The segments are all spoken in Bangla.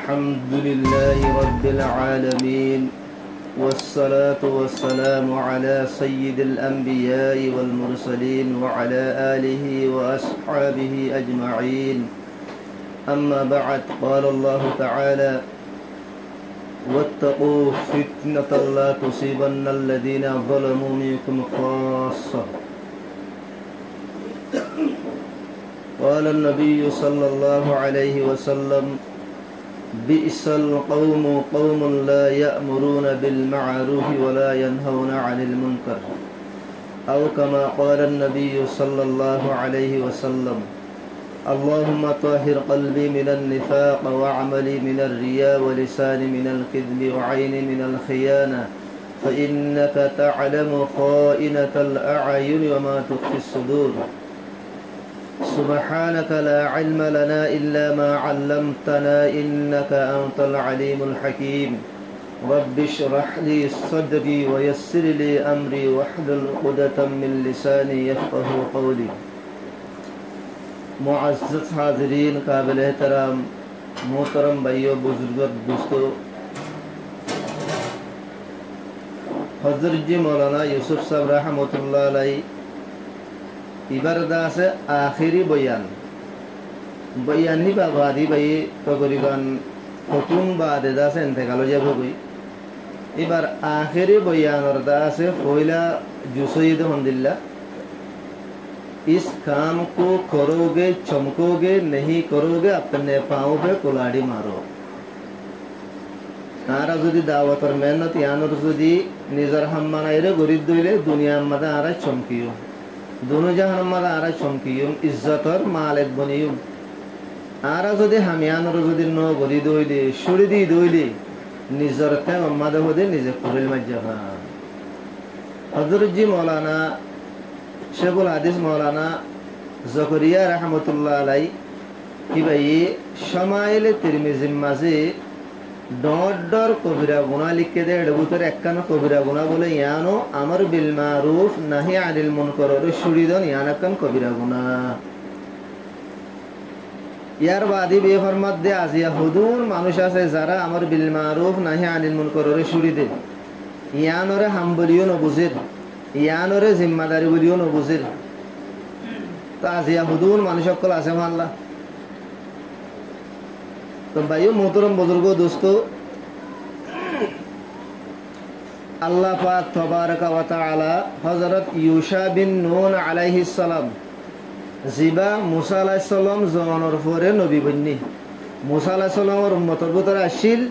الحمد لله رب العالمين والصلاة والسلام على سيد الأنبياء والمرسلين وعلى آله وأصحابه أجمعين. أما بعد، قال الله تعالى: واتقوا فتنة لا تصيبن الذين ظلموا منكم خاصة. قال النبي صلى الله عليه وسلم: بئس القوم قوم لا يأمرون بالمعروف ولا ينهون عن المنكر، أو كما قال النبي صلى الله عليه وسلم: اللهم طهر قلبي من النفاق وعملي من الرياء ولساني من الكذب وعيني من الخيانة، فإنك تعلم خائنة الأعين وما تخفي الصدور. سبحانك لا علم لنا إلا ما علمتنا إنك أنت العليم الحكيم. رب اشرح لي صدري ويسر لي أمري واحلل عقدة من لساني يفقه قولي. मुअज़्ज़ज़ हाज़रीन, काबिल एहतराम मोहतरम भाइयों, बुजुर्गों, दोस्तों, हज़रत जी मौलाना यूसुफ साहब रहमतुल्लाह अलैहि इबारदा से आखिरी बयान ही बादी भाई तकरीबन हुकुम बाद से इंतकाल जब हो गई। इबार आखिरी बयान और दा से फोइला जुसईद हम्दुलिल्लाह, इस काम को करोगे चमकोगे, नहीं करोगे अपने पाँव पे कुल्हाड़ी मारो। आरा जुदी दावत और मेहनत यानर जुदी निजर हम मनाइरे गुरिद दुइले दुनिया मदा आरा चमकियो, दोनों जहान मदा आरा चमकियो, इज्जत और मालिक बनियो। आरा जुदी हम यानर जुदी नो गुरिद दुइले शुरी दी दुइले निजर ते मदा होदे निजे कुरिल मज्जहा। हज़रत जी मौलाना शेखुल हादिस मौलाना ज़करिया रहमतुल्लाह अलैहि कि भाई शमाइल तिरमिज़ी माजे डॉडर कबीरा गुना लिख के दे डबूतर एक्कान कबीरा गुना बोले यानो अमर बिल मारूफ नही अनिल मुनकर और शुरीदन यानकन कबीरा गुना। यार वादी बेफरमत दे आजिया हुदूर मानुषा से जरा अमर बिल मारूफ नही अनिल मुनकर और शुरीदे यानोरे हम बोलियो न बुझिर यानोरे जिम्मेदारी बोलियो न बुझिर। तो आजिया हुदूर मानुषक को लासे मानला। तो भाइयों मोहतरम बुजुर्गों दोस्तों, अल्लाह पाक तबारक व तआला हजरत यूशा बिन नून अलैहिस्सलाम जिबा मूसा अलैहिस्सलाम जवानर फरे नबी बन्नी। मूसा अलैहिस्सलामर उम्मतर भीतर आशिल,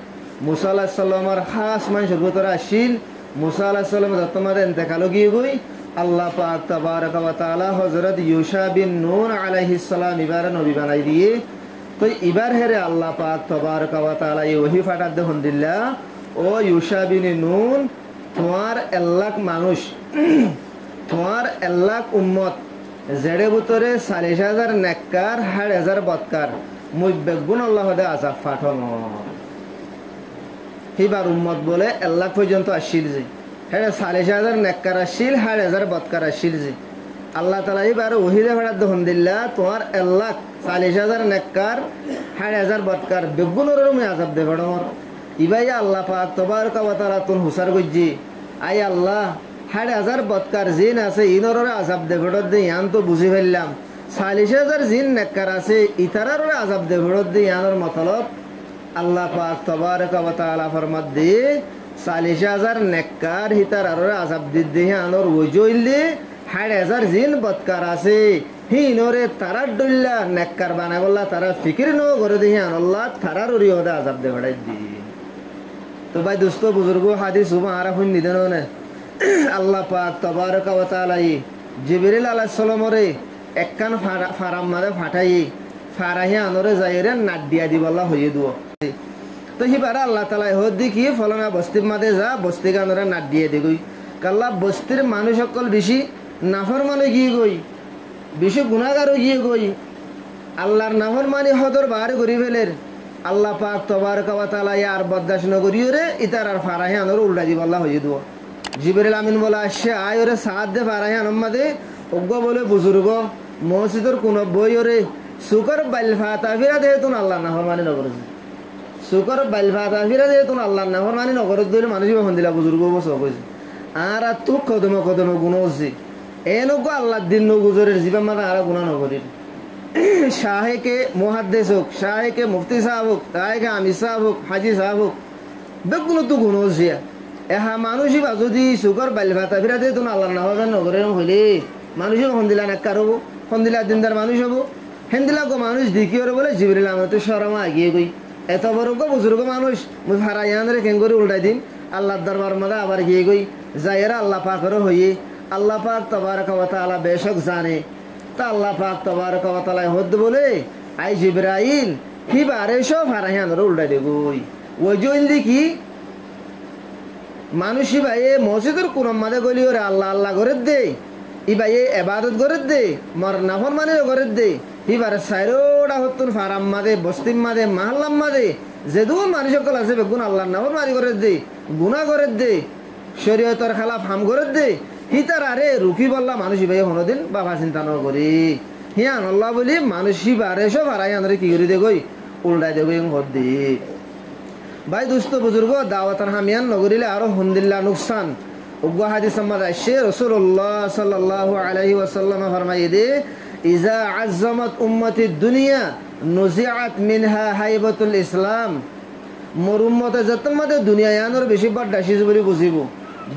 मूसा अलैहिस्सलामर खास मानुषर भीतर आशिल। मूसा अलैहिस्सलाम जतमारे इंतकाल गई गई। अल्लाह पाक तबारक व तआला हजरत यूशा बिन नून अलैहिस्सलाम इबार नबी बनाई दिए। तो इबार हेरे अल्लाह पाक तबारक व तआला ये वही फाटा दे हम्दुलिल्लाह, ओ यूशा बिन नून तुम्हार एल्लाक मानुष तुम्हार एल्लाक उम्मत जेड़े बुतरे 40,000 नेककार 8,000 बदकार मुझ बेगुन अल्लाह दे आजाब फाटनो हिबार उम्मत बोले एल्लाक पर्यন্ত आशिल जे हेड़े 40,000 नेककार आशिल 8,000 बदकार आशिल जे अल्लाह ताला हिबार वही दे फाटा दे हम्दुलिल्लाह तुम्हार एल्लाक 40,000 नेककार 8,000 बदकार बेगुनर में आजाब दे बड़मर इबाई अल्लाह पाक तबारक व तआला तुन हुसार गज्जी आई अल्लाह 8,000 बदकार जिन आसे इनर आजाब दे बड़त दे यान तो बुझी फेललाम 40,000 जिन नेककार आसे इतारार आजाब दे बड़त दे यानर मतलब अल्लाह पाक तबारक व तआला फरमात दे 40,000 नेककार हितारार आजाब दे यानर वजोइले 8,000 जिन बदकार आसे हि इनरे तारा डुल्ला नेककार बाना बोला तारा फिक्र नो करे दे यान अल्लाह तारा रोरी होदा आजाब दे बड़ाई दी। तो भाई दोस्तों बुजुर्गों हादिस हुआ आरा हुन निदनो ने अल्लाह पाक तबारक व तआला जिब्रील अलैहिस्सलाम रे एक्कान फाराम मादे फाटाई फाराही आनरे जायरे नाडिया दिबल्ला होये दुओ। तो हिबारा अल्लाह ताला होदी की फलाना बस्ती मादे जा बस्ती गानरे नाडिया दे गई कल्ला बस्तीर मानुष सकल बेशी नाफरमाने गई गई बेशी गुनाहगार गई गई আল্লাহর নাফরমানি হদর বারে করি ফেলের আল্লাহ পাক তবারক ওয়া তাআলা ইয়ার বরদাশত নগরিও রে ইতার আর ফারাহে আনর উল্টা দিব আল্লাহ হয়ে দিব জিবরিল আমিন বলা আসে আয় ওরে সাথ দে ফারাহে আনমাদে ওগো বলে বুজুর্গ মসজিদের কোন বই ওরে সুকর বাইল ফাতা ফিরা দে তুন আল্লাহ নাফরমানি নগরজি সুকর বাইল ভাতা ফিরা দিয়ে তুমি আল্লাহর নাফর মানি নগরত দিলে মানুষ হন্দিলা বুজুর্গ বসে কইছে আর তুক কদমে কদমে গুণ হচ্ছে এনগো আল্লাহর দিন নগুজরের জীবন মানে আর গুণা নগরীর শাহেকে মুহাদ্দিস হোক শাহেকে মুফতি সাহেব হোক শাহেকে আমির সাহেব হোক হাজি সাহেব হোক বেগুন তো গুণ হচ্ছে এহা মানুষই বা যদি সুকর বাইল ভাতা ফিরা দিয়ে তুমি আল্লাহর নাফর নগরের হইলে মানুষই হন্দিলা নাক্কার হবো হন্দিলা দিনদার মানুষ হবো হেন্দিলা গো মানুষ দেখি ওরে বলে জিবরিল আমি তো শরমা আগিয়ে গই এত বড় গো বুজুর্গ মানুষ মুই ফারা ইয়ানরে কেন করে উল্টাই দিন আল্লাহর দরবার মধ্যে আবার গিয়ে গই যাইরা আল্লাহ পাকের হইয়ে আল্লাহ পাক তাবারকা ওয়া তাআলা বেশক জানে তা আল্লাহ পাক তাবারকা ওয়া তাআলা হদ বলে আই জিবরাইল কি বারে সব ফারা ইয়ানরে উল্টাই দে গই ওই জইন দেখি মানুষই ভাই মসজিদের কোন মাঝে গলি ওরে আল্লাহ আল্লাহ করে দে ই ভাই ইবাদত করে দে মর নাফর মানে করে দে হিবার সাইরোডা হতুন ফারাম মাদে বস্তিম মাদে মাহাল্লাম মাদে যেদুন মানুষ সকল আছে বেগুন আল্লাহর নাফর মারি করে দে গুনাহ করে দে শরীয়তের খেলাফ হাম করে দে হিতার আরে রুখি বললা মানুষই ভাই হনদিন বাবা চিন্তা ন করি হিয়ান আল্লাহ বলি মানুষই বারে সব হারাই আনরে কি করে দে গই উল্টাই দে গই হদ দে ভাই দুস্থ বুজুর্গ দাওয়াতার হামিয়ান নগরিলে আরো হন্দিল্লা নুকসান উগ্র হাদিস আমাদের আসছে রাসূলুল্লাহ সাল্লাল্লাহু আলাইহি ওয়াসাল্লাম ফরমাইয়ে দে ইজা আযযামাত উম্মতি দুনিয়া নুজিআত মিনহা হাইবাতুল ইসলাম মোর উম্মতে যতমাদে দুনিয়া ইয়ানোর বেশি বড় শিজ বলি বুঝিব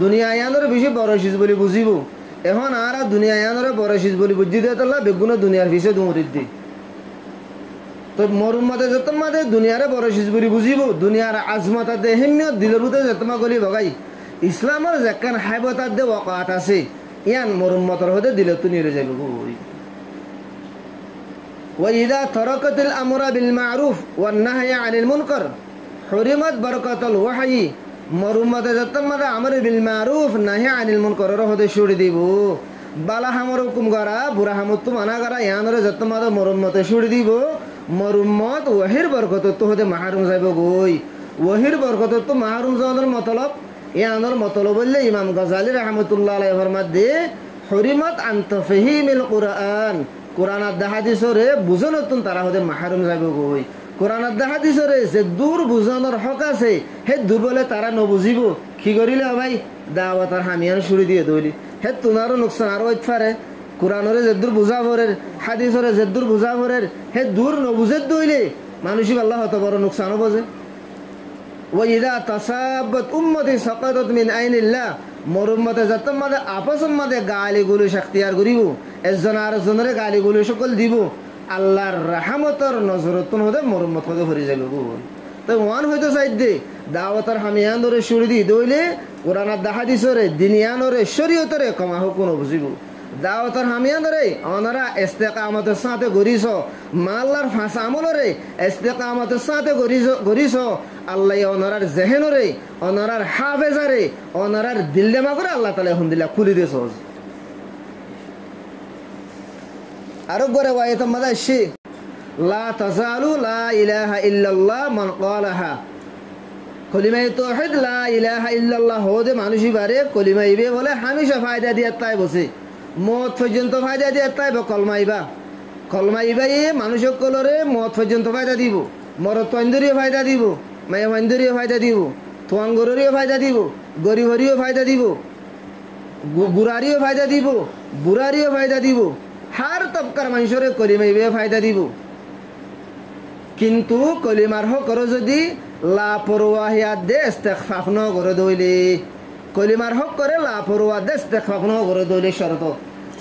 দুনিয়া ইয়ানোর বেশি বড় শিজ বলি বুঝিব এখন আর দুনিয়া ইয়ানোর বড় শিজ বলি বুঝি দে তাল্লা বেগুন দুনিয়ার পিছে দৌড়িত দি তো মোর উম্মতে যতমাদে দুনিয়ারে বড় শিজ বলি বুঝিব দুনিয়ার আজমতা দে হিম্মত দিলের বুতে যতমা গলি ভগাই ইসলামের যেখান হাইবতার দে ওয়াকাত আছে ইয়ান মোর উম্মতের হতে দিলে তো নিয়ে যাবে কই وإذا تركت الأمر بالمعروف والنهي عن المنكر حرمت بركة الوحي مرمت جتمد أمر بالمعروف نهي عن المنكر رهده شوري ديبو بالا همركم غرا برا همتو منا غرا يانره جتمد مرمت شوري ديبو مرمت وحير بركة تو هده محروم যাইব গই ওহির বরকত তো মাহরুম যাওয়ার মতলব ইয়ানোর মতলব বললে ইমাম গাজালি রাহমাতুল্লাহ আলাইহি ফরমাত দে হরিমত আন তাফহিমিল কুরআন কোরআন আর হাদিসরে বুঝানোর তারা হতে মাহরুম যাবে গই কোরআন আর হাদিসরে যে দূর বুঝানোর হক আছে হে দূর বলে তারা নবুঝিব কি করিলে ভাই দাওয়াতার হামিয়ান শুরু দিয়ে দইলি হে তোমারও নুকসান আরো হইতে পারে কোরআনরে যে দূর বুঝাবরের হাদিসরে যে দূর বুঝাবরের হে দূর নবুঝে দইলে মানুষই আল্লাহ হত বড় নুকসানও বোঝে ওয়াইদা তাসাবাত উম্মতি সাকাতাত মিন আইনিল্লাহ মোর উম্মতে যতম মাদে আপস মাদে গালি গুলি শক্তিয়ার করিব একজন আর জনরে গালি গুলি সকল দিব আল্লাহর রহমতের নজরতুন হতে মোর উম্মত হতে ভরে যাবে গো তো ওয়ান হইতো সাইদে দাওয়াতার হামিয়ান ধরে শুরু দি দইলে কোরআন আর হাদিসরে দিনিয়ানরে শরীয়তরে কমা হোক কোন বুঝিব দাওয়াতার হামিয়ান ধরে অনারা ইস্তেকামতের সাথে গরিস মাল্লার ফাঁসা আমলরে ইস্তেকামতের সাথে গরিস আল্লাহ অনারার জেহেনরে অনারার হাফেজারে অনারার দিল দেমা করে আল্লাহ তাআলা আলহামদুলিল্লাহ খুলি দিয়েছ আরো গরে ওয়াইত মাদাশি লা তাজালু লা ইলাহা ইল্লাল্লাহ মান ক্বালাহা কলিমায়ে তাওহীদ লা ইলাহা ইল্লাল্লাহ হদে মানুষই বারে কলিমা ইবে বলে হামেশা ফায়দা দিয়ে তাই বসে মত পর্যন্ত ফায়দা দিয়ে তাই কলমা ইবা মানুষক কলরে মত পর্যন্ত ফায়দা দিব মরত তন্দুরিও ফায়দা দিব মায়া মন্দুরিও ফায়দা দিব তোয়াঙ্গরিও ফায়দা দিব গরিবরিও ফায়দা দিব বুড়ারিও ফায়দা দিব বুড়ারিও ফায়দা দিব হার তবকার মানুষরে কলিমা ইবে ফায়দা দিব কিন্তু কলিমার হক যদি লাপরওয়াহিয়াত দে ইস্তেগফার ন করে দইলে কলিমার হক করে লাপরওয়া দে ইস্তেগফার ন করে দইলে শরত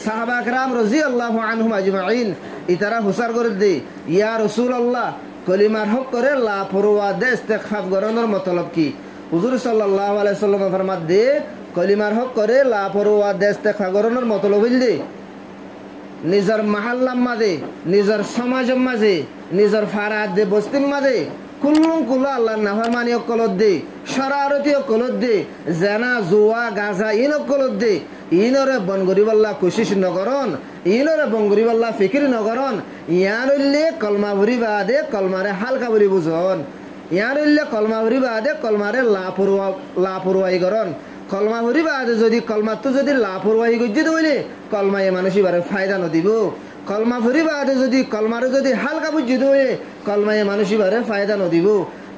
সাহাবা کرام রাদিয়াল্লাহু আনহুম আজমাইন ইতারা হুসার করে দে ইয়া রাসূলুল্লাহ কলিমার হক করে লাপরওয়া দে ইস্তেগফার করানোর মতলব কি হুজুর সাল্লাল্লাহু আলাইহি সাল্লাম ফরমাত দে কলিমার হক করে লাপরওয়া দে ইস্তেগফার করানোর মতলব হইলে নিজের মহল্লার মাঝে নিজের সমাজের মাঝে নিজের ফারাদ দে বস্তির মাঝে কুল্লুম কুল্লু আল্লাহর নাফরমানি কলত দে শরারতি কলত দে জানা জুয়া গাজা ইন কলত দে ইনরে বন গরিবাল্লাহ কোশিশ নগরন ইনরে বন গরিবাল্লাহ ফিকির নগরন ইয়ারুল্লে কলমা ভরি বাদে কলমারে হালকা ভরি বুঝন ইয়ারুল্লে কলমা ভরি বাদে কলমারে লাপরওয়াহি করন কলমা ভরি বাদে যদি কলমাতো যদি লাপরওয়াহি গজ্জি দইলে কলমায়ে মানুষই বারে ফায়দা নদিব কলমা ভরি বাদে যদি কলমারে যদি হালকা বুঝি দইলে কলমায়ে মানুষই বারে ফায়দা নদিব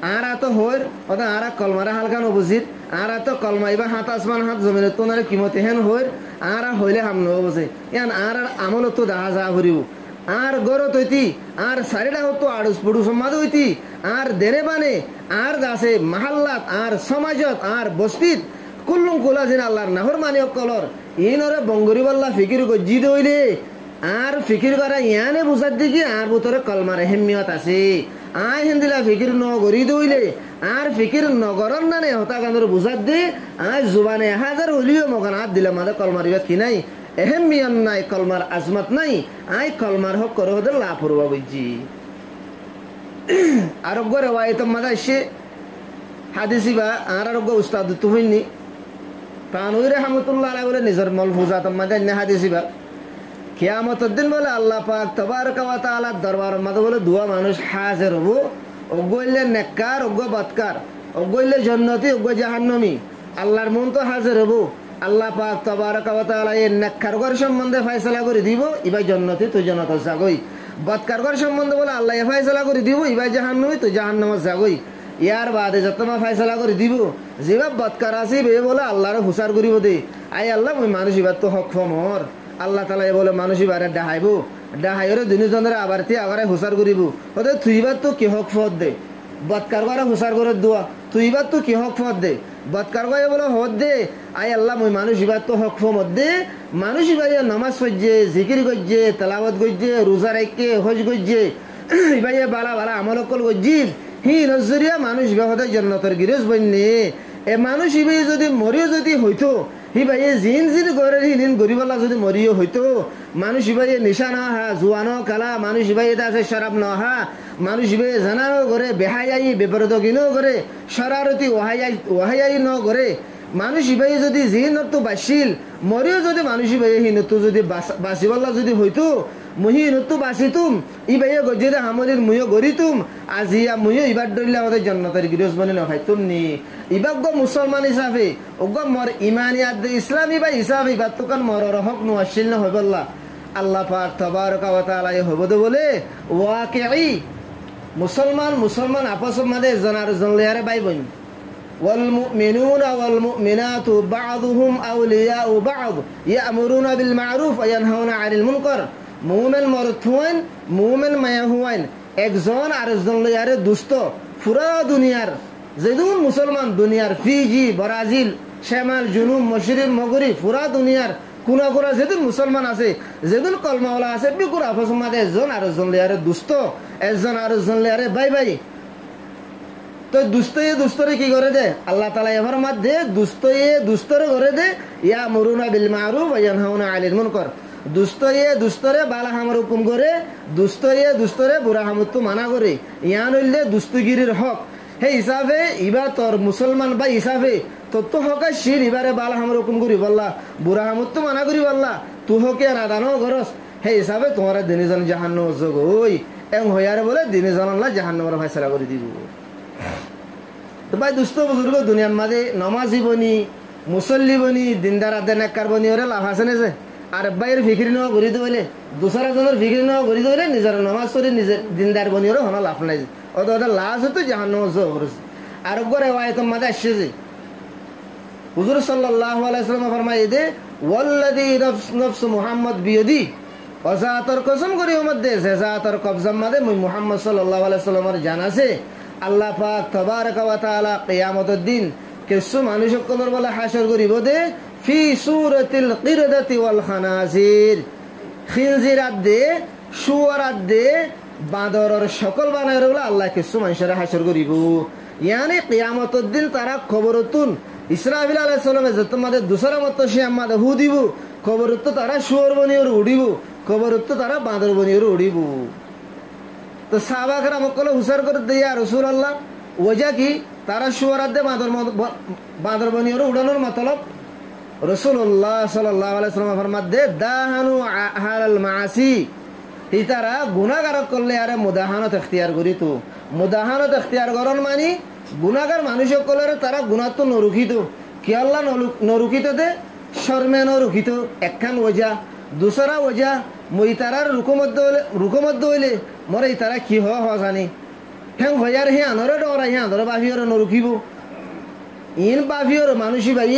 আর এত হইর অত আর কলমারা হালকা নবুজির আর এত কলমা এবার হাত আসমান হাত জমিনের তো নারে কিমতে হেন হইর আর হইলে হাম নবুঝে ইয়ান আর আমল তো দেখা যা ভরিব আর গরত হইতি আর সারিটা হতো আড়ুস পুড়ু সমাদ হইতি আর দেনে বানে আর দাসে মাহাল্লাত আর সমাজত আর বস্তিত কুল্লুম কুলা যেন আল্লাহর নাহর মানি কলর ইনরে বঙ্গরিবাল্লা ফিকির গজ্জি দইলে আর ফিকির করা ইয়ানে বুঝার দিকে আর ভিতরে কলমার হেমিয়ত আছে আয় হিন্দিলা ফিকির নগরি দইলে আর ফিকির নগরন নানে হতা কান্দর বুঝার দি আয় জুবানে হাজার হলিও মগন হাত দিলে মাদে কলমার ইবা কি নাই এহেমিয়ন নাই কলমার আজমত নাই আয় কলমার হক করে হতে লাফরবা বুঝছি আরোগ্য রেওয়ায়ত মাদা এসে হাদিসিবা আর আরোগ্য উস্তাদ তো হইনি তানুই রহমতুল্লাহ আলাইহি বলে নিজের মলফুজাত মাদা নে হাদিসিবা কিয়ামতের দিন বলে আল্লাহ পাক তাবারক ওয়া তাআলা দরবার মাদা বলে দুয়া মানুষ হাজির হবো অগইলে নেককার অগ বদকার অগইলে জান্নাতি অগ জাহান্নামী আল্লাহর মন তো হাজির হবো আল্লাহ পাক তাবারক ওয়া তাআলা এই নেককারগর সম্বন্ধে ফয়সালা করে দিব ইবাই জান্নাতি তুই জান্নাতে যাগই বদকারগর সম্বন্ধে বলে আল্লাহ ফয়সালা করে দিব ইবাই জাহান্নামী তুই জাহান্নামে যাগই ইয়ার বাদে যতমা ফয়সালা করে দিব যেবা বদকার আছে বে বলে আল্লাহর হুসার করিব দে আই আল্লাহ মই মানুষ ইবার তো হক ফমর আল্লাহ তাআলা বলে মানুষ ইবারে ডাহাইবো ডাহাইরে দুনিজনের আবারতি আগারে হুসার করিব ওদের তুই ইবার তো কি হক ফদ দে বদকারগর হুসার করে দোয়া তুই ইবার তো কি হক ফদ দে বদকারগর বলে হদ দে আই আল্লাহ মই মানুষ ইবার তো হক ফমদ দে মানুষ ইবার নামাজ পড়ছে জিকির করছে তেলাওয়াত করছে রোজা রাখছে হজ করছে ইবার বালা বালা আমল কল করছি হি নজরিয়া মানুষ ইবাহতে জান্নাতের গিরজ বন্নে এ মানুষ ইবাই যদি মরিও যদি হইতো হি ভাই জিন জিন করে হিন গরিবাল্লা যদি মরিও হইতো মানুষ ইবাই নিশা না হা জুয়ানো কালা মানুষ ইবাই আছে শরাব না হা মানুষ ইবাই জানানো করে বেহায়াই বেপরদগিনো করে শরারতি ওহাই ন করে মানুষ ইবাই যদি জিন তো বাসিল মরিও যদি মানুষ ইবাই হিন তো যদি বাসিবাল্লা যদি হইতো মুহি নতু বাসিতুম ইবাইয়ে গজিরে হামলির মুইও গরিতুম আজিয়া মুইও ইবার দরিলা আমাদের জান্নাতের গিরজ বনে না খাইতুম নি ইবাগ মুসলমান হিসাবে ওগ মর ইমানিয়াত ইসলামী বা হিসাবে ইবার তুকান মরর হক নু আসিল না হইবল্লা আল্লাহ পাক তাবারক ওয়া তাআলা হইবদ বলে ওয়াকিঈ মুসলমান আপস মধ্যে জানার জনলিয়ারে ভাই বোন ওয়াল মুমিনুনা ওয়াল মুমিনাতু বা'দুহুম আউলিয়াউ বা'দ ইয়া'মুরুনা বিল মা'রুফ ওয়া ইয়ানহাউনা 'আনিল মুনকার মুমিন মরথুয়ান মুমিন মায়াহুয়ান একজন আরেকজন লয়ারে দুষ্ট পুরা দুনিয়ার যেদুন মুসলমান দুনিয়ার ফিজি ব্রাজিল শামাল জুনুব মশরিক মগরিব পুরা দুনিয়ার কোনা কোনা যেদুন মুসলমান আছে যেদুন কলমাওয়ালা আছে বিকুর আপস মধ্যে একজন আরেকজন লয়ারে দুষ্ট একজন আরেকজন লয়ারে বাই বাই তো দুস্তরে কি করে দে আল্লাহ তাআলা এর মধ্যে দুস্তরে করে দে ইয়ামুরুনা বিল মা'রুফ ওয়া ইয়ানহাউনা 'আনিল মুনকার দুস্তরে বালা হামর হুকুম করে দুস্তরে বুড়া হামত মানা করে ইয়ান হইলে দুস্তগিরির হক সেই হিসাবে ইবার তোর মুসলমান বা হিসাবে তোর তো হকা শির ইবারে বালা হামর হুকুম করি বললা বুড়া হামত মানা করি বললা তু হকে নাদানো গরস সেই হিসাবে তোমার দিনজন জাহান্ন যোগ ওই এম হইয়ারে বলে দিনজন আল্লাহ জাহান্নমর ফয়সালা করে দিব তো ভাই দুস্থ বুজুর্গ দুনিয়ার মাঝে নমাজি বনি মুসল্লি বনি দিনদার আদে নেককার বনি ওরে লাভ আছে না যে আর বাইরের ফিকির নেওয়া ঘুরি দিলে দুসরা জনের ফিকির নেওয়া ঘুরি দিলে নিজের নমাজ পড়ি নিজের দিনদার বনিওরও হনো লাভ নাই ওদের লাশ হতো জাহান্নাম করেছে আর গরে ওয়াইতম মাঝে আসছে যে হুজুর সাল্লাল্লাহু আলাইহি ওয়াসাল্লাম ফরমায় দে ওয়াল্লাযী নফস মুহাম্মদ বিয়াদি ওয়াজাতর কসম করি মধ্যে জাজাতর কবজাম মাদে মুহাম্মদ সাল্লাল্লাহু আলাইহি ওয়াসাল্লামের জান আছে আল্লাহ পাক তাবারক ওয়া তাআলা কিয়ামতের দিন কিছু মানুষ সকলের বলে হাসর করিব দে ফি সূরাতিল কিরদাতি ওয়াল খানাজির খিনজিরাত দে শুয়ারাত দে বাঁদরের সকল বানায় বলে আল্লাহ কিছু মানুষের হাসর করিব ইয়ানি কিয়ামতের দিন তারা খবরতুন ইসরাফিল আলাইহিস সালামে যে তোমাদের দুসরা মত সে আমাদের হু দিব খবরত তারা শুয়ার বনিয়র উড়িব খবরত তারা বাঁদর বনিয়র উড়িব তো সাহাবাকরা মক্কলে হুসার করে দিয়া রাসূলুল্লাহ ওজা কি তারা শুয়ারাত দে বাঁদর বনিয়র উড়ানোর মতলব রাসূলুল্লাহ সাল্লাল্লাহু আলাইহি ওয়াসাল্লাম ফরমাতে দাহানু আহাল মাসি ইতারা গুনাহগার করলে আরে মুদাহানত ইখতিয়ার করি তো মুদাহানত ইখতিয়ার করন মানে গুনাহগার মানুষ সকলের তারা গুনাহ তো নরুখিত কি আল্লাহ নরুখিত দে শর্মে নরুখিত একখান ওজা দুসরা ওজা মই তারার রুকমত হইলে মরে তারা কি হ জানি হেং হইয়ার হে আনরে ডরা হে আনরে বাফিওরে নরুকিব ইন বাফিওর মানুষই ভাই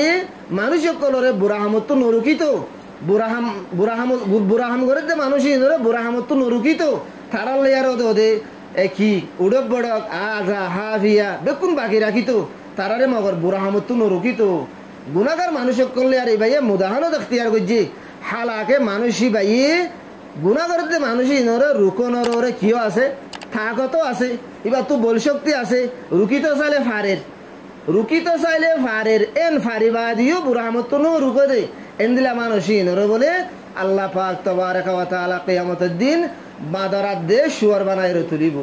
মানুষ সকলরে বুড়াহামত নরুকিত বুড়াহাম করে দে মানুষ ইনরে বুড়াহামত নরুকিত তারার লেয়ার ওদে কি উড়ক বড়ক আজা হাফিয়া বেকুন বাকি রাখিত তারারে মগর বুড়াহামত নরুকিত গুণাগার মানুষ করলে আর এই ভাইয়া মুদাহানত এখতিয়ার করছে হালাকে মানুষই ভাই গুণাগার যে মানুষই ইনরে রুকনরে কিয় আছে থাকত আছে এবার তো বল শক্তি আছে রুকিত চাইলে ফারের এন ফারিবাদিও বুড়াহামত নো রুকো দে এন দিলা মানুষই ইনরে বলে আল্লাহ পাক তাবারাকা ওয়া তাআলা কিয়ামতের দিন বাদরাত দে শুয়ার বানাই রে তুলিব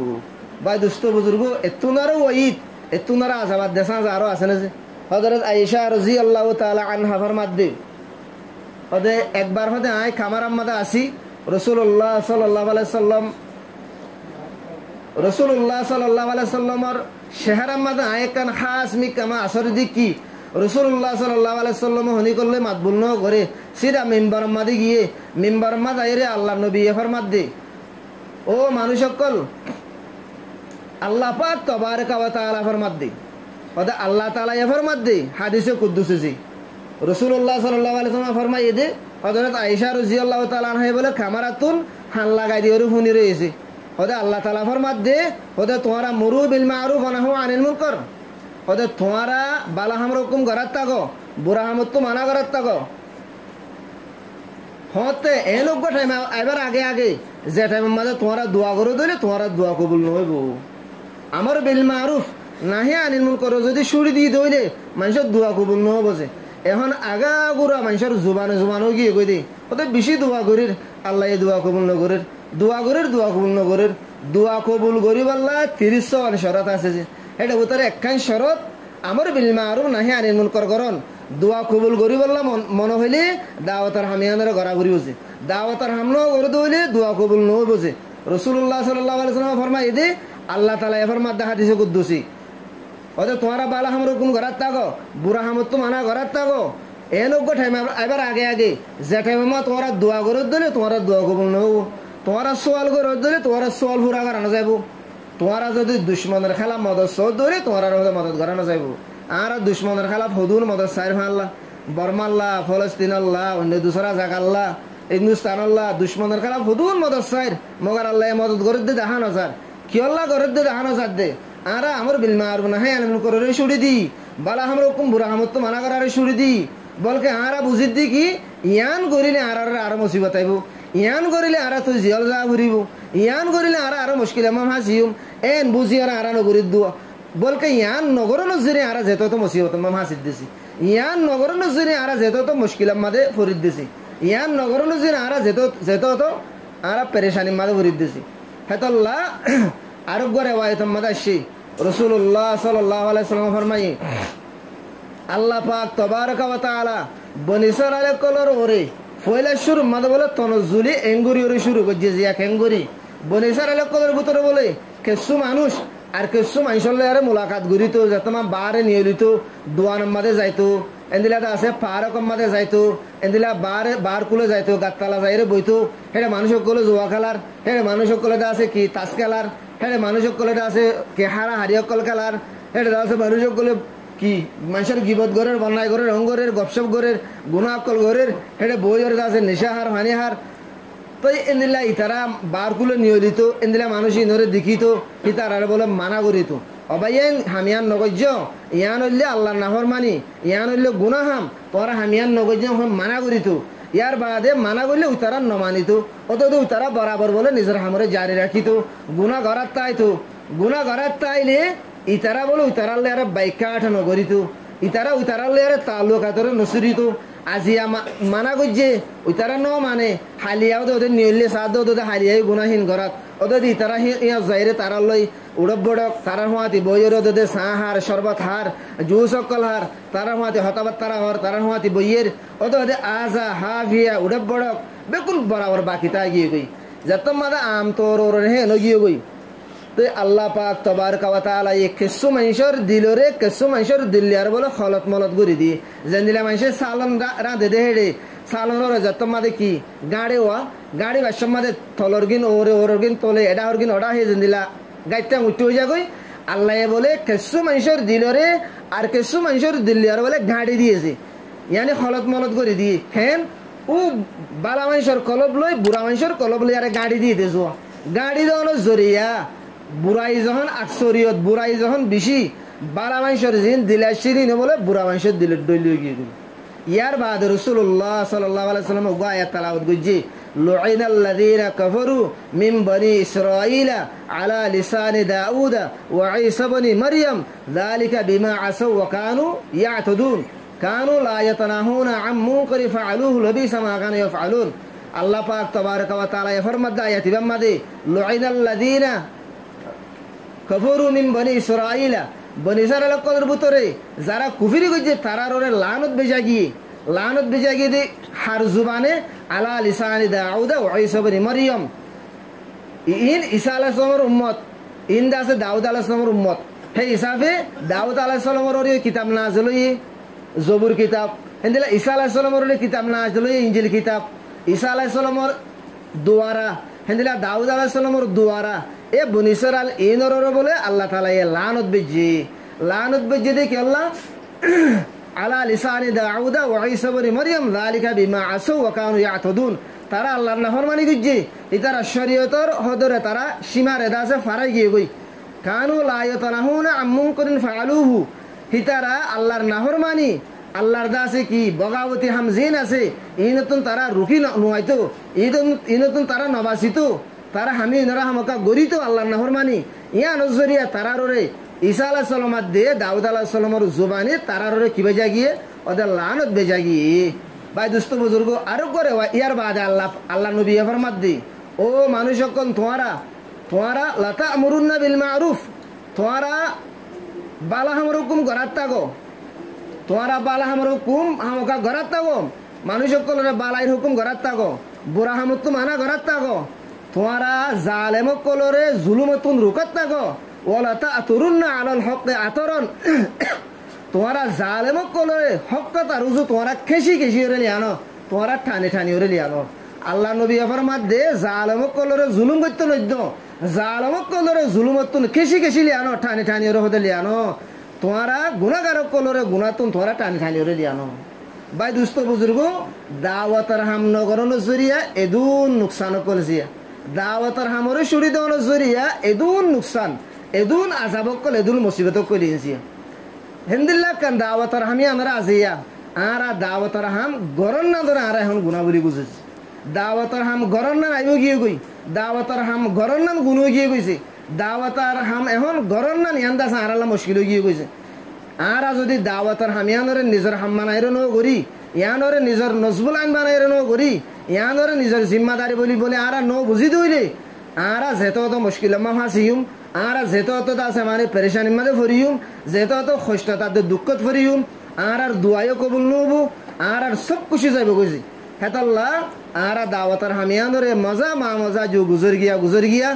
ভাই দুস্থ বুজুর্গ এতুনারও ওয়াইদ এতুনারা আযাবাত দেশা আরো আছে না যে হযরত আয়েশা রাদিয়াল্লাহু তাআলা আনহা ফরমাত দে ওদে একবার হতে আয় খামার আম্মাদা আসি রাসূলুল্লাহ সাল্লাল্লাহু আলাইহি সাল্লামর শহর আম্মাদা আয় কান খাস মি কামা আসর দিকি রাসূলুল্লাহ সাল্লাল্লাহু আলাইহি সাল্লাম হনি করলে মাতবুল ন করে সিধা মিম্বার আম্মাদে গিয়ে মিম্বার আম্মাদ আইরে আল্লাহর নবী ফরমাত দে ও মানুষ সকল আল্লাহ পাক তাবারাকা ওয়া তাআলা ফরমাত দে ওদে আল্লাহ তাআলা ফরমাত দে হাদিসে কুদ্দুসে জি রাসূলুল্লাহ সাল্লাল্লাহু আলাইহি সাল্লাম ফরমাইয়ে দে হযরত আয়েশা রাদিয়াল্লাহু তাআলা আনহা বলে খামারাতুন হান লাগাই দিয়ে ফুনি রয়েছে ওদে আল্লাহ তাআলা ফরমাত দে ওদে তোমারা মুরু বিল মারুফ ওয়া নাহু আনিল মুনকার ওদে তোমারা বালা হামর হুকুম করাত থাকো বুরা হামত তো মানা করাত থাকো হতে এই লোক টাইম এবার আগে যে টাইমের মাঝে তোমরা দোয়া করে দিলে তোমারা দোয়া কবুল নহইব আমার বিল মারুফ নাহি আনিল মুনকার যদি সুরি দিয়ে দইলে মানুষের দোয়া কবুল নহব যে এখন আগাগুড়া মানুষের জুবানও গিয়ে কই দে ওদের বেশি দোয়া করির আল্লাহ দোয়া কবুল নগরের দোয়া কবুল নগরের দোয়া কবুল করিব আল্লাহ 30 শরত আছে যে এটা ভিতরে একখান শরত আমার বিল মারুফ নাহি আনিল মুনকার করন দোয়া কবুল করিব আল্লাহ মনে হইলে দাওয়াতার হামিয়ানের গড়া ঘুরি বসে দাওয়াতার হামনো করে দইলে দোয়া কবুল নহইব যে রাসূলুল্লাহ সাল্লাল্লাহু আলাইহি ওয়াসাল্লাম ফরমাই দে আল্লাহ তাআলা ফরমাত হাদিসে কুদ্দুসি ওদে তোমারা বালা হামর হুকুম করাত থাকো বুড়া হামত তো মানা করাত থাকো এই লোক টাইম এবার আগে যে টাইমে তোমরা দোয়া করে দিলে তোমারা দোয়া কবুল নহব তোমরা সোয়াল করে দিলে তোমারা সোয়াল পুরা করানো যাইব তোমরা যদি দুশ্মনের খেলা মদত সহ ধরে তোমরা মদত করানো যাইব আর দুশ্মনের খেলা হদুন মদত সাইর আল্লাহ বর্মাল্লাহ ফলস্তিন আল্লাহ অন্য দুসরা জায়গা আল্লাহ হিন্দুস্তান আল্লাহ দুশ্মনের খেলা হদুন মদত সাইর মগার আল্লাহ মদত করে দিয়ে দেখানো যার কি আল্লাহ করে দিয়ে দেখানো যার দে আরা আমার বিল মারুফ নাহি আনিল মুনকার করে ছুড়ি দি বালা হামর হুকুম বুড়া হামত তো মানা করারে ছুড়ি দি বলকে আরা বুঝি দি কি ইয়ান করিলে আরো মুসিবত আইব ইয়ান করিলে আরা তুই জিয়াল যা ঘুরিব ইয়ান করিলে আরো মুশকিল এমাম হাসিম এন বুঝি আরা নগরি দুয়া বলকে ইয়ান নগর নজরে আরা যেত তো মুসিবত এমাম হাসিদ দিছি ইয়ান নগর নজরে আরা যেত তো মুশকিল মাদে ফরিদ দিছি ইয়ান নগর নজরে আরা যেত তো আরা পেরেশানি মাদে ফরিদ দিছি হেতাল্লাহ আরব গরে ওয়াইত মাদে আসি রাসূলুল্লাহ সাল্লাল্লাহু আলাইহি ওয়াসাল্লাম ফরমাই আল্লাহ পাক তাবারাকা ওয়া তাআলা বনি ইসরাইল কলর ওরে ফয়লা শুরু মাদে বলে তনজুলি এঙ্গুরি ওরে শুরু করছে যে এক এঙ্গুরি বনি ইসরাইল কলর ভিতরে বলে কিছু মানুষ আর কিছু মানুষের আরে মুলাকাত করিত যতমা বারে নিয়লিত দোয়ান মাদে যাইতো এন্দিলা আছে পারক মাদে যাইতো এন্দিলা বার কুলে যাইতো গাততালা যাইরে বইতো হেডে মানুষ সকলে জুয়া খেলার হেডে মানুষ সকলে আছে কি তাস খেলার হেডে মানুষ সকলে আছে কে হারি অকল খেলার হেডে আছে মানুষ সকলে কি মানুষের গিবত ঘরের বন্যায় ঘরের রঙরের গপসপ ঘরের গুণা অকল ঘরের হেডে বই ঘরে আছে নেশাহার হানিহার তো এন্দিলা ইতারা বার কুলে নিয়লিত এন্দিলা মানুষ ইনরে দেখিত ইতারা বলে মানা করিত অবাইয়ান হামিয়ান নগজ্য ইয়ান হইলে আল্লাহর নাফরমানি ইয়ান হইলে গুনাহাম তোরা হামিয়ান নগজ্য মানা করিত ইয়ার বাদে মানা করলে উতারা নমানিত অত উতারা বরাবর বলে নিজের হামরে জারি রাখিত গুনা ঘরাত তাইলে ইতারা বলে উতারালে আর বাইকা আঠ নগরিত ইতারা উতারালে আর তালুকাতরে নসরিত আজিয়া মানা করছে উতারা ন মানে হালিয়াও ওদের নিয়লে সাদ ওদের হালিয়াই গুনাহীন ঘরাত ওদের ইতারা ইয়া যাইরে তারা লই উড়ব বড়ক তারা হুয়াতি বইয়ের ওদের চাহ হার শরবত হার জুস অকল হার তারা হুয়াতি হতাবাত তারা হর তারা হুয়াতি বইয়ের ওদের আজা হাফিয়া উড়ব বড়ক বেকুল বরাবর বাকি তা গিয়ে গই যত মাদা আম তোর ওর হে নগিয়ে গই তো আল্লাহ পাক তাবারকা ওয়া তাআলা এই কিছু মানুষের দিলরে কিছু মানুষের দিলিয়ার বলে খলত মলত গরি দি যেন দিলা মানুষের সালন রাঁধে দে হেডে সালনের যত মাদে কি গাড়ি বাসম মাদে তলর গিন ওরে ওর গিন তোলে এটা ওর গিন ওটা হে যেন দিলা গাইটা উঠতে হয়ে যাগই আল্লাহ বলে কিছু মানুষের দিলরে আর কিছু মানুষের দিল্লিয়ার বলে গাড়ি দিয়েছে ইয়ানি হলত মলত করে দিয়ে হেন ও বালা মানুষের কলব লই বুড়া মানুষের কলব লই আরে গাড়ি দিয়ে দিয়েছ গাড়ি দেওয়ানো জরিয়া বুড়াই যখন আকসরিয়ত বুড়াই যখন বেশি বালা মানুষের জিন দিলে সিঁড়ি নে বলে বুড়া মানুষের দিলের ডইল গিয়ে গেল ইয়ার বাদ রাসূলুল্লাহ সাল্লাল্লাহু আলাইহি ওয়াসাল্লাম আয়াত তেলাওয়াত করছে লুইনাল্লাযীনা কাফারু মিন বনি ইসরাঈলা আলা লিসানি দাউদ ওয়া ঈসা ইবনে মারইয়াম যালিকা বিমা আসাউ ওয়া কানু ইয়াতাদুন কানু লা ইয়াতানাহুনা আন মুনকারি ফাআলুহু লাবিসা মা কানু ইয়াফআলুন আল্লাহ পাক তাবারাকা ওয়া তাআলা ফরমাদা আয়াতি বাম্মাদে লুইনাল্লাযীনা কাফারু মিন বনি ইসরাঈলা বনি ইসরাঈলের কদর ভিতরে যারা কুফরি কইছে তারার ওরে লানত বেজা গিয়ে দে হার জুবানে আলা লিসানি দাউদ ওয়া ঈসা ইবনে মারইয়াম ইন ঈসা আলাইহিস সালামের উম্মত ইন দাসে দাউদ আলাইহিস সালামের উম্মত হে হিসাবে দাউদ আলাইহিস সালামের ওরে কিতাব নাযিল হই জবুর কিতাব হেন্দিলা ঈসা আলাইহিস সালামের ওরে কিতাব নাযিল হই ইনজিল কিতাব ঈসা আলাইহিস সালামের দুয়ারা হেন্দিলা দাউদ আলাইহিস সালামের দুয়ারা এ বনি ইসরাইল ইনর বলে আল্লাহ তাআলা এ লানত বেজে দে কি আল্লাহ আলা লিসানি দাউদ ওয়া ঈসা ইবনে মারইয়াম যালিকা বিমা আসাউ ওয়া কানু ইয়াতাদুন তারা আল্লাহর নাফরমানি করছে ইতারা শরীয়তের হদরে তারা সীমা রেদা আছে ফারাই গিয়ে গই কানু লা ইয়াতানাহুনা আন মুনকারিন ফাআলুহু হিতারা আল্লাহর নাফরমানি আল্লাহর দাসে কি বগাবতী হামজিন আছে ইনতুন তারা রুকি নুয়াইতো ইনতুন তারা নবাসিতো তারা হামি নরা হামকা গরিত আল্লাহর নাফরমানি ইয়া নজরিয়া তারারে ঈসা আলাইহিস সালাম দে দাউদ আলাইহিস সালামের জবানে তারারে কি বেজা গিয়ে ওদের লানত বেজা গিয়ে ভাই দোস্ত বুজুর্গ আরো করে ইয়ার বাদে আল্লাহ নবী ফরমাত দি ও মানুষ সকল তোমারা লাতা আমরুন্না বিল মারুফ তোমারা বালা হামর হুকুম করাত থাকো তোমারা বালা হামর হুকুম হামকা করাত থাকো মানুষ সকলের বালাইর হুকুম করাত থাকো বুড়া হামত তো মানা করাত থাকো তোমারা জালেম কলরে জুলুমতুন রুকাত থাকো ওয়ালা তাতুরুন্না আলাল হক আতরন তোমারা জালেম কলরে হক কথা রুজু তোমারা খেসি ওরে লিয়ানো তোমারা ঠানি ওরে লিয়ানো আল্লাহ নবী ফরমাত দে জালেম কলরে জুলুম করতে নদ্য জালেম কলরে জুলুমতুন খেসি লিয়ানো ঠানি ওরে হতে লিয়ানো তোমারা গুনাহগার কলরে গুনাতুন তোমারা ঠানি ওরে লিয়ানো ভাই দুস্থ বুজুর্গ দাওয়াতের হাম নগরন জরিয়া এদুন নুকসান করজিয়া দাওয়াতের হামরে শুরি দেওয়ার জরিয়া এদুন নুকসান এদুন আযাব কল এদুন মুসিবত করিয়েছি হেন্দিল্লা কান দাওয়াতের হামি আমরা আজিয়া আরা দাওয়াতের হাম গরন না ধরে আরা এখন গুনাহ বলি বুঝেছি দাওয়াতের হাম গরন না আইব গিয়ে গই দাওয়াতের হাম গরন না গুনো গিয়ে গইছে দাওয়াতের হাম এখন গরন না নিয়ান্দা আরালা মুশকিল গিয়ে গইছে আরা যদি দাওয়াতের হামিয়ানরে নিজের হাম মানাইরো ন করি ইয়ানরে নিজের নজবুল আইন বানাইরো ন করি ইয়ানরে নিজের জিম্মাদারি বলে আরা ন বুঝি দইলে আরা যেত তো মুশকিল মা ফাসিউম আরা যেত তো আছে মানে পেরেশানির মধ্যে ফরিউম যেত তো কষ্ট তাদের দুঃখত ফরিউম আর দুয়াইও কবুল নবু আর সব খুশি যাইব কইছি হেতাল্লাহ আরা দাওয়াতের হামিয়ানরে মজা जो गुजर गया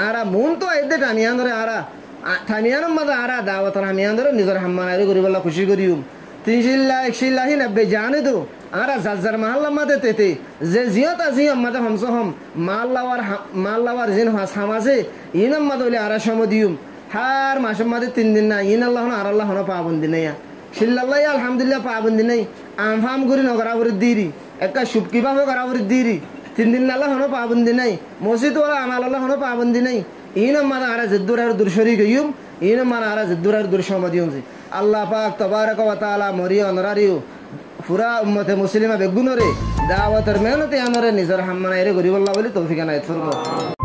आरा মন তো এদে টানিয়ানরে আরা ঠানিয়ানম মজা আরা দাওয়াতের হামিয়ানরে নিজের হাম্মানারে করিবলা খুশি করিউম 390 জানে তো আরা জাজার মহল্লা মাতে তেতে যে জিয়তা জিয়ম মাতে হামসহম মাল্লাওয়ার জিন হামাজে ইনাম মাদলে আরা সমদিউম হার মাসম মাতে 3 দিন না ইন আল্লাহ না আর আল্লাহ না পাবন্দি নাই শিল্লাল্লাহ আলহামদুলিল্লাহ পাবন্দি নাই আমফাম করি নগরাবর দিরি একটা সুবকি ভাবে করাবর দিরি 3 দিন আল্লাহ না পাবন্দি নাই মসজিদ ওয়ালা আমাল আল্লাহ না পাবন্দি নাই ইনাম মাদা আরা জিদ্দুর আর দুর শরীক হইম ইনাম মানা আরা জিদ্দুর আর দুর সমদিউম জি আল্লাহ পাক তবারক ওয়া তাআলা মরিয়া অনরারিও পুরা উম্মতে মুসলিমা বেগুনরে দাওয়াতের মেহনতে আমরে নিজের হাম্মানাইরে গরিবল্লাহ বলি তৌফিক আনায়াত ফরমাও।